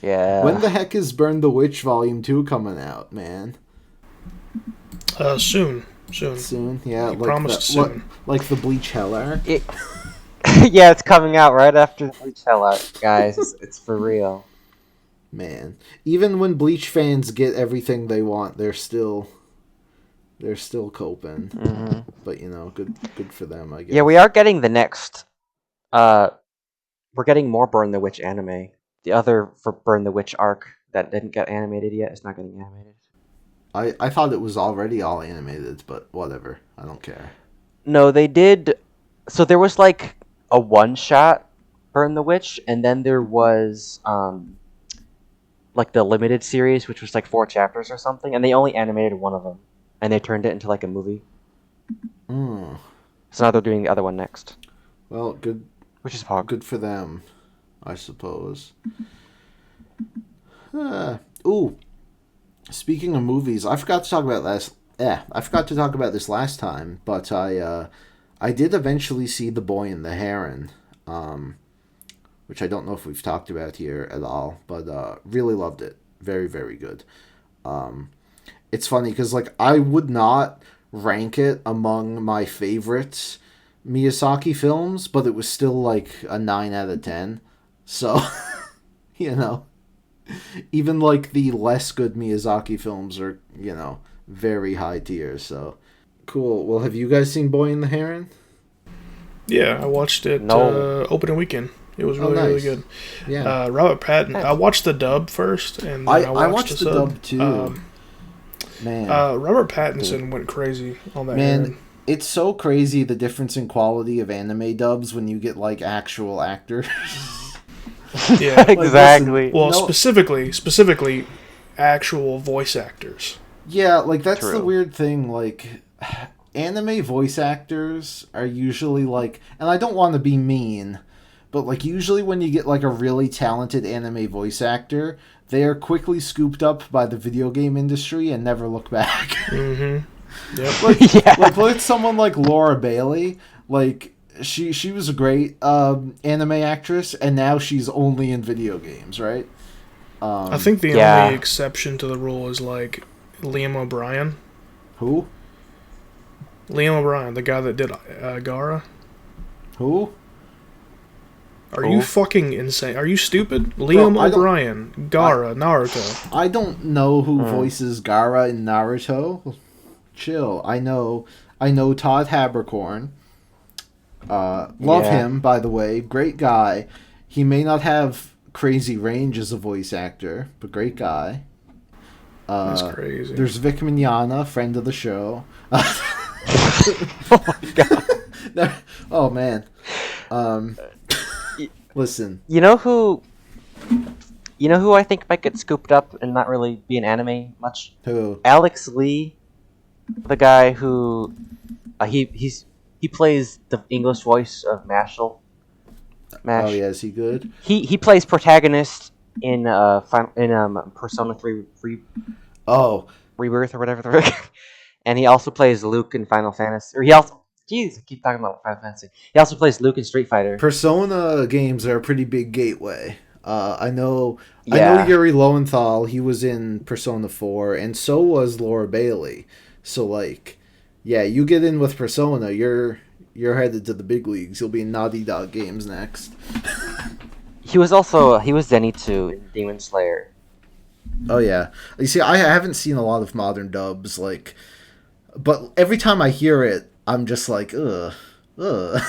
Yeah. when the heck is Burn the Witch Volume 2 coming out, man? Soon. Soon? Yeah, He like promised soon. like the Bleach Hell arc. Yeah, it's coming out right after the Bleach Hell arc, guys. It's for real. Man, even when Bleach fans get everything they want, they're still coping. Hmm. But you know, good for them, I guess. Yeah, we are getting the next. We're getting more Burn the Witch anime. The other for Burn the Witch arc that didn't get animated yet is not getting animated. I thought it was already all animated, but whatever. I don't care. No, they did. So there was like a one-shot Burn the Witch, and then there was like the limited series, which was like 4 chapters or something, and they only animated one of them, and they turned it into like a movie. Mm. So now they're doing the other one next, Well, good which is hard. good for them, I suppose. Ooh. Speaking of movies, I forgot to talk about this last time, but I did eventually see The Boy and the Heron, which I don't know if we've talked about here at all, but really loved it. Very, very good. It's funny because like I would not rank it among my favorite Miyazaki films, but it was still like a 9 out of 10. So, you know. Even like the less good Miyazaki films are, you know, very high tier. So cool. Well, have you guys seen Boy and the Heron? Yeah, I watched it No. opening weekend. It was really nice. really good. Yeah, Robert Pattinson. I watched the dub first, and then I watched the sub. dub too. Man, Robert Pattinson went crazy on that. man, Heron. it's so crazy the difference in quality of anime dubs when you get like actual actors. Yeah. Exactly. Well, No. specifically, actual voice actors. Yeah, like that's the True. weird thing. Like, anime voice actors are usually like, and I don't want to be mean, but like usually when you get like a really talented anime voice actor, they are quickly scooped up by the video game industry and never look back. Mm-hmm. Yep. like, Yeah. like look at someone like Laura Bailey. Like she was a great anime actress, and now she's only in video games, right? I think the Yeah. only exception to the rule is like Liam O'Brien. Who? Liam O'Brien, the guy that did Gara. Who? Are you fucking insane? Are you stupid? Bro, Liam I don't- O'Brien, Gara, Naruto. I don't know who voices Gaara in Naruto. Chill. I know Todd Habercorn. Love Yeah. him, by the way. Great guy. He may not have crazy range as a voice actor, but great guy. That's crazy. There's Vic Mignogna, friend of the show. Oh my god. Oh man. Listen. You know who I think might get scooped up and not really be an anime much? Who? Alex Lee, the guy who he plays the English voice of Mashal. Mash. Oh yeah, is he good? He plays protagonist in Persona 3 Oh, Rebirth or whatever the frick. And he also plays Luke in Final Fantasy. Or he also Jeez, I keep talking about Final Fantasy. He also plays Luke in Street Fighter. Persona games are a pretty big gateway. I know Yeah. Yuri Lowenthal. He was in Persona 4, and so was Laura Bailey. So like, yeah, you get in with Persona, you're headed to the big leagues. You'll be in Naughty Dog games next. He was Zenitsu in Demon Slayer. Oh yeah, you see, I haven't seen a lot of modern dubs, like, but every time I hear it, I'm just like, ugh, ugh.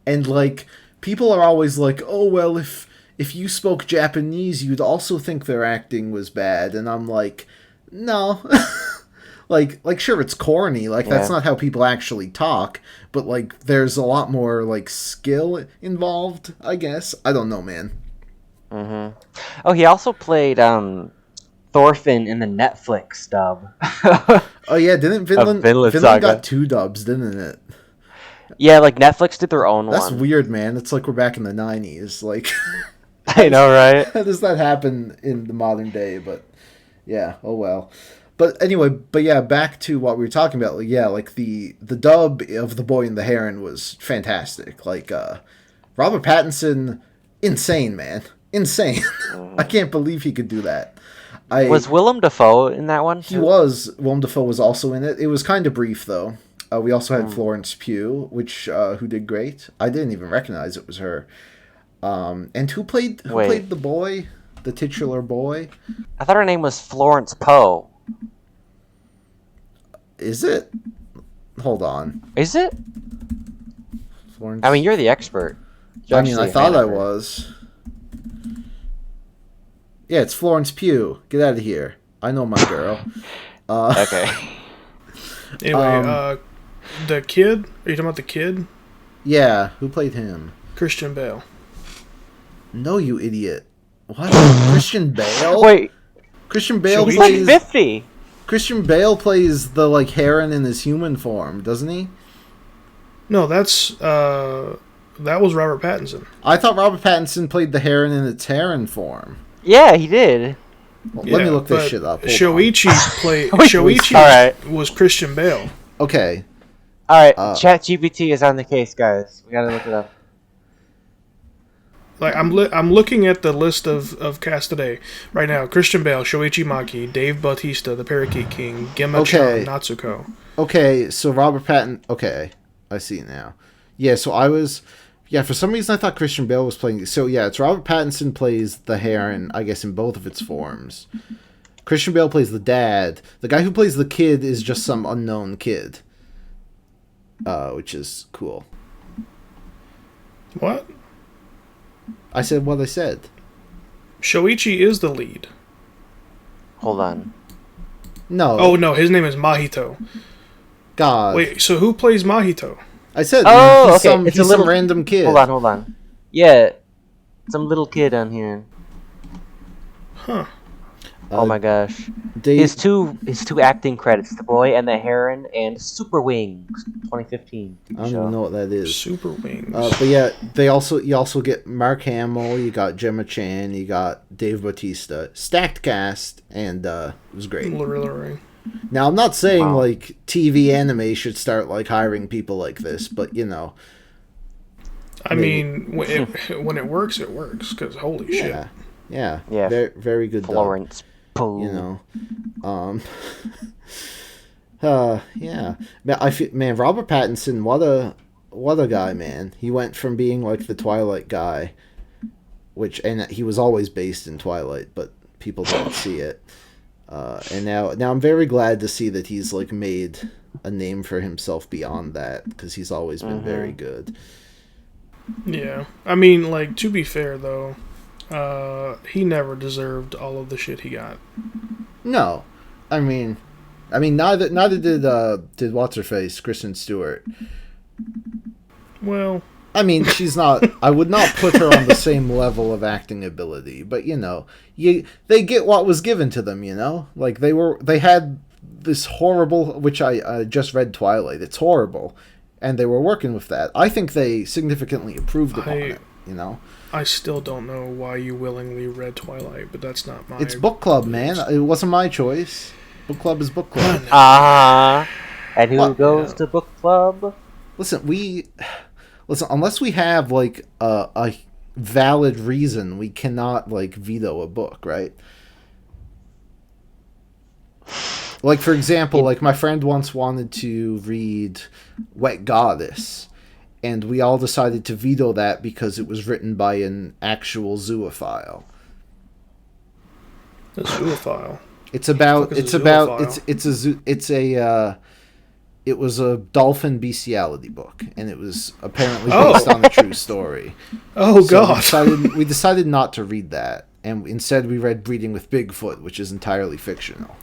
And like, people are always like, oh well, if you spoke Japanese, you'd also think their acting was bad, and I'm like, no. like sure, it's corny, like that's Yeah. not how people actually talk, but like there's a lot more like skill involved, I guess. I don't know, man. Oh, he also played Thorfinn in the Netflix dub. Oh yeah, didn't Vinland Vinland Vinland Saga. got two dubs, didn't it? Yeah, like Netflix did their own That's one. weird, man. It's like we're back in the 90s. Like, I know, right? how does that happen in the modern day? But yeah, oh well. But anyway, but yeah, back to what we were talking about. Like, yeah, like the dub of The Boy and the Heron was fantastic. Like Robert Pattinson, insane, man, insane. I can't believe he could do that. Was Willem Dafoe in that one? He was. Willem Dafoe was also in it. It was kind of brief though. We also had Florence Pugh, which who did great. I didn't even recognize it was her. And who played the boy, the titular boy? I thought her name was Florence Poe. Is it? Hold on, Is it? Florence. I mean, you're the expert. I mean, I thought I was. Yeah, it's Florence Pugh. Get out of here. I know my girl. Okay. Anyway, the kid? Are you talking about the kid? Yeah, who played him? Christian Bale. No, you idiot. What? Christian Bale? Wait, Christian Bale Should we- he's like plays 50. Christian Bale plays the like heron in his human form, doesn't he? No, that was Robert Pattinson. I thought Robert Pattinson played the heron in its heron form. Yeah, he did. Well, let me Yeah, look this but shit up. Hold Shoichi played. Wait, Shoichi alright. was Christian Bale. on. Okay. All right, ChatGPT is on the case, guys. We gotta look it up. Like I'm looking at the list of cast today right now. Christian Bale, Shoichi Maki, Dave Bautista, the Parakeet King, Okay. Gemma-chan, Natsuko. Okay, so Robert Pattinson. Okay, I see now. Yeah, so I was. Yeah, for some reason I thought Christian Bale was playing. So yeah, it's Robert Pattinson plays the heron, I guess, in both of its forms. Christian Bale plays the dad. The guy who plays the kid is just some unknown kid. Which is cool. What? I said what I said. Shoichi is the lead. Hold on. No. Oh no, his name is Mahito. God. Wait, so who plays Mahito? I said Oh, he's okay. It's a he's little some random kid. Hold on. Yeah, some little kid on here. Huh. Oh my gosh. Dave, His two acting credits: The Boy and the Heron and Super Wings, 2015 I TV don't show. even know what that is. Super Wings. But yeah, you also get Mark Hamill, you got Gemma Chan, you got Dave Bautista, stacked cast, and it was great. Literally. Now I'm not saying Wow. like TV anime should start like hiring people like this, but you know, I mean, when it works, it works. Because holy shit. yeah, Yeah. very, very good. Florence Poe. You know, yeah, man, Robert Pattinson, what a guy, man. He went from being like the Twilight guy, and he was always based in Twilight, but people didn't see it. And now I'm very glad to see that he's like made a name for himself beyond that, because he's always been very good. Yeah. I mean, like, to be fair, though, he never deserved all of the shit he got. No, I mean, neither did what's her face, Kristen Stewart. Well, I mean, she's not. I would not put her on the same level of acting ability, but you know, they get what was given to them. You know, like they had this horrible, which I just read Twilight. It's horrible, and they were working with that. I think they significantly improved upon it. You know, I still don't know why you willingly read Twilight, but that's not my... it's book club, man. It wasn't my choice. Book club is book club. Ah. And who Well, goes Yeah. to book club? listen. Unless we have like a valid reason, we cannot like veto a book, right? Like for example, You- like my friend once wanted to read Wet Goddess, and we all decided to veto that because it was written by an actual zoophile. A zoophile. It's about Fuck is it's a about zoophile? it's a zoo it's a it was a dolphin bestiality book, and it was apparently based on a true story. Oh So God. we decided not to read that, and instead we read Breeding with Bigfoot, which is entirely fictional.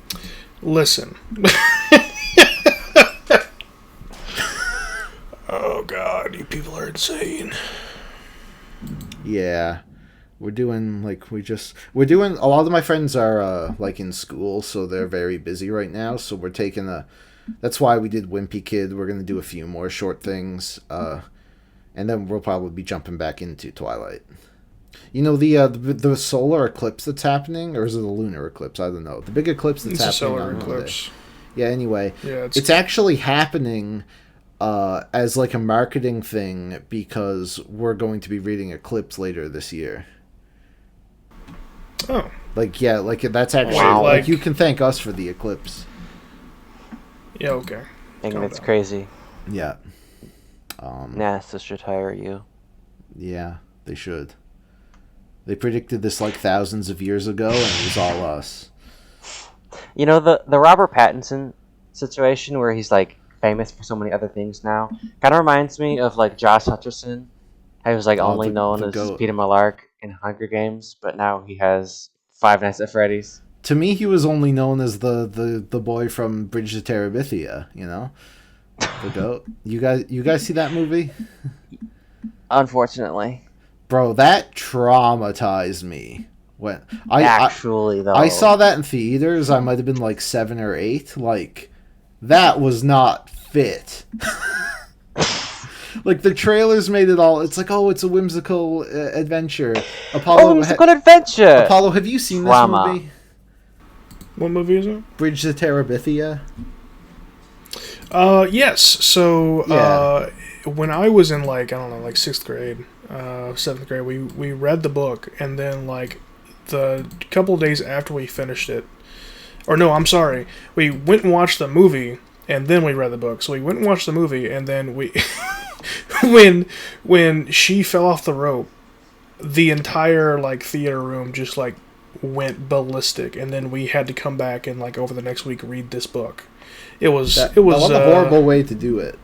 Listen. Oh God, you people are insane. Yeah, we're doing we're doing. A lot of my friends are like in school, so they're very busy right now. So we're taking a. That's why we did Wimpy Kid. We're gonna do a few more short things, and then we'll probably be jumping back into Twilight. You know the solar eclipse that's happening, or is it a lunar eclipse? I don't know. The big eclipse that's It's a happening solar on Monday. eclipse. Yeah. Anyway, Yeah, it's actually happening as like a marketing thing because we're going to be reading Eclipse later this year. Oh. Like yeah, like that's actually Wow. like Like- you can thank us for the eclipse. Yeah, okay. Dang, Calm that's down. crazy. Yeah. NASA should hire you. Yeah, they should. They predicted this like thousands of years ago, and it was all us. You know the Robert Pattinson situation where he's like famous for so many other things now kind of reminds me of like Josh Hutcherson. He was like Oh, only known the as goat. Peter Millark in Hunger Games, but now he has Five Nights at Freddy's. To me, he was only known as the boy from Bridge to Terabithia. You know, the goat. You guys see that movie? Unfortunately, Bro, that traumatized me. When actually though, I saw that in theaters, I might have been like 7 or 8. Like, that was not fit. Like, the trailers made it all. It's like, oh, it's a whimsical adventure. Oh, it's a good adventure. Apollo, have you seen Trauma. this movie? What movie is it? Bridge to Terabithia? Yes. So, Yeah. when I was in like, I don't know, like 6th grade, 7th grade, we read the book, and then like the couple days after we finished it, or no, I'm sorry, we went and watched the movie, and then we read the book. So we went and watched the movie, and then we, when she fell off the rope, the entire like theater room just like went ballistic, and then we had to come back and like over the next week read this book. It was What a a horrible way to do it.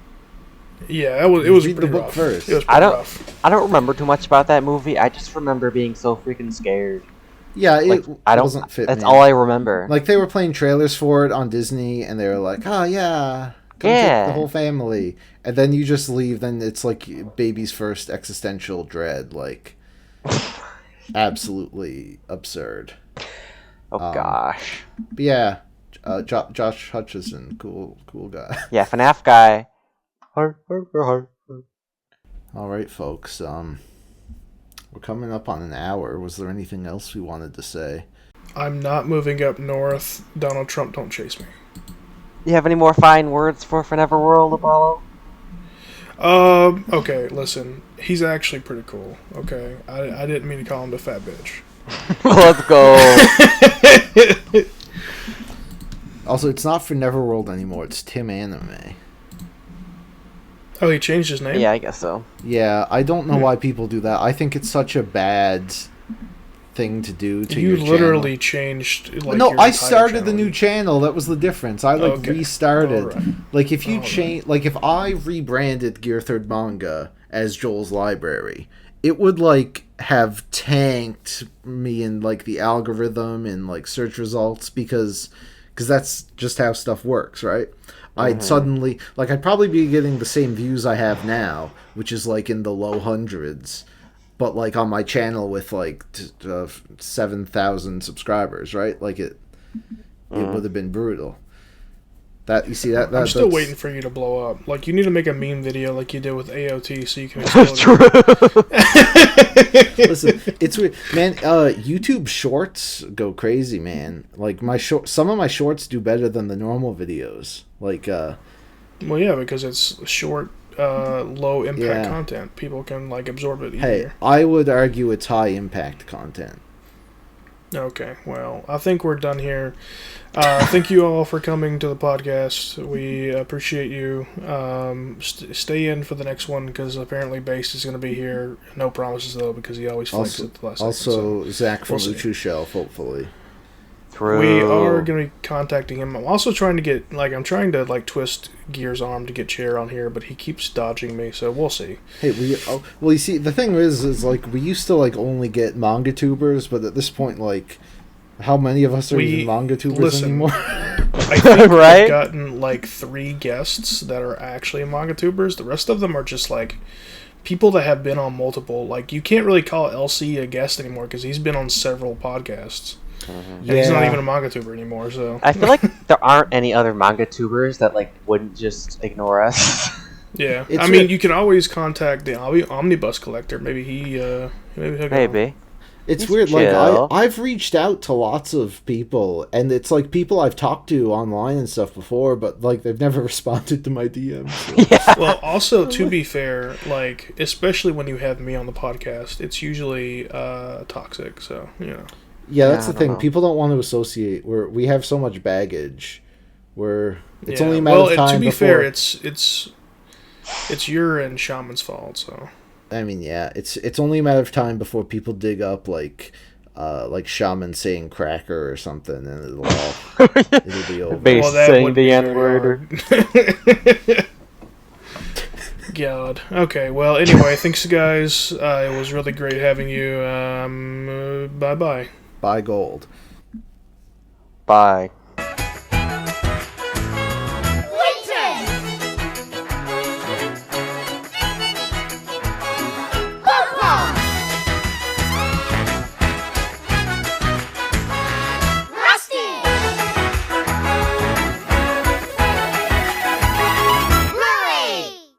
Yeah, it was Read the pretty book rough. first. It was I pretty don't- rough. I don't remember too much about that movie. I just remember being so freaking scared. Yeah, Like it I don't. wasn't fit, That's man. all I remember. Like, they were playing trailers for it on Disney, and they were like, oh, yeah, come take Yeah. the whole family. And then you just leave, then it's like baby's first existential dread. Like, absolutely absurd. Oh gosh. But yeah, Josh Hutcherson, cool guy. Yeah, FNAF guy. All right, folks. We're coming up on an hour. Was there anything else we wanted to say? I'm not moving up north. Donald Trump, don't chase me. You have any more fine words for Neverworld, Apollo? Okay, listen. He's actually pretty cool. Okay, I didn't mean to call him the fat bitch. Let's go. Also, it's not for Neverworld anymore. It's Tim Anime. Oh, he changed his name? Yeah, I guess so. Yeah, I don't know why people do that. I think it's such a bad thing to do to You your literally changed. Like, no, your I entire started the channel. new channel. That was the difference. I Okay. restarted. Alright. Like if you Alright. change, like if I rebranded Gear Third Manga as Joel's Library, it would like have tanked me in like the algorithm and like search results because that's just how stuff works, right? I'd suddenly like I'd probably be getting the same views I have now, which is like in the low hundreds, but like on my channel with like 7,000 subscribers, right? Like it would have been brutal. That you see that I'm still that's- waiting for you to blow up. Like, you need to make a meme video like you did with AOT so you can explode. Listen, it's weird, man. YouTube Shorts go crazy, man. Like some of my shorts do better than the normal videos. Like Well, yeah, because it's short, low impact Yeah. content. People can like absorb it Hey, easier. I would argue it's high impact content. Okay, well, I think we're done here. Thank you all for coming to the podcast. We appreciate you. Stay in for the next one because apparently Base is going to be here. No promises though because he always flakes Also, at the last second. also Zach from we'll see. Luchu Shelf, hopefully. True. We are going to be contacting him. I'm also trying to get I'm trying to twist Gear's arm to get Chair on here, but he keeps dodging me. So we'll see. Hey, well, you see, the thing is like we used to like only get manga tubers, but at this point, like, how many of us are even manga tubers anymore? I think Right? we've gotten like 3 guests that are actually manga tubers. The rest of them are just like people that have been on multiple. Like you can't really call LC a guest anymore because he's been on several podcasts. And he's not even a manga tuber anymore. So I feel like there aren't any other manga tubers that like wouldn't just ignore us. yeah, It's I mean you can always contact the Omnibus Collector. Maybe he'll get on. Maybe. It's He's weird. chill. Like I've reached out to lots of people, and it's like people I've talked to online and stuff before, but like they've never responded to my DMs. So. Yeah. Well, also to be fair, like especially when you have me on the podcast, it's usually toxic. So you know. Yeah, that's Yeah, the I thing. don't know. People don't want to associate. We have so much baggage. It's Yeah. only a matter of time to be before. fair, it's your and Shaman's fault. So I mean, yeah, it's only a matter of time before people dig up like Shaman saying cracker or something, and it'll be over. Base well, that saying would the be N word. very hard. God. Okay. Well. Anyway, thanks, guys. It was really great having you. Bye bye. Buy gold. Bye.